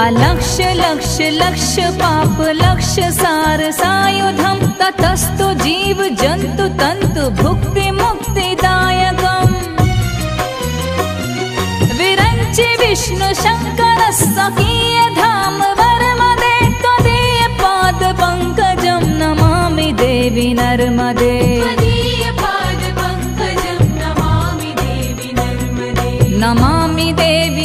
अलक्ष लक्ष लक्ष पाप लक्ष सार सायुधम ततस्तु जीव जंतु तंतु भुक्ति मुक्तिदायकम् विरंचि विष्णु शंकर सकीय धाम वर्मदे त्वदीय पाद पंकजं नमामि देवी नर्मदे नमामि देवी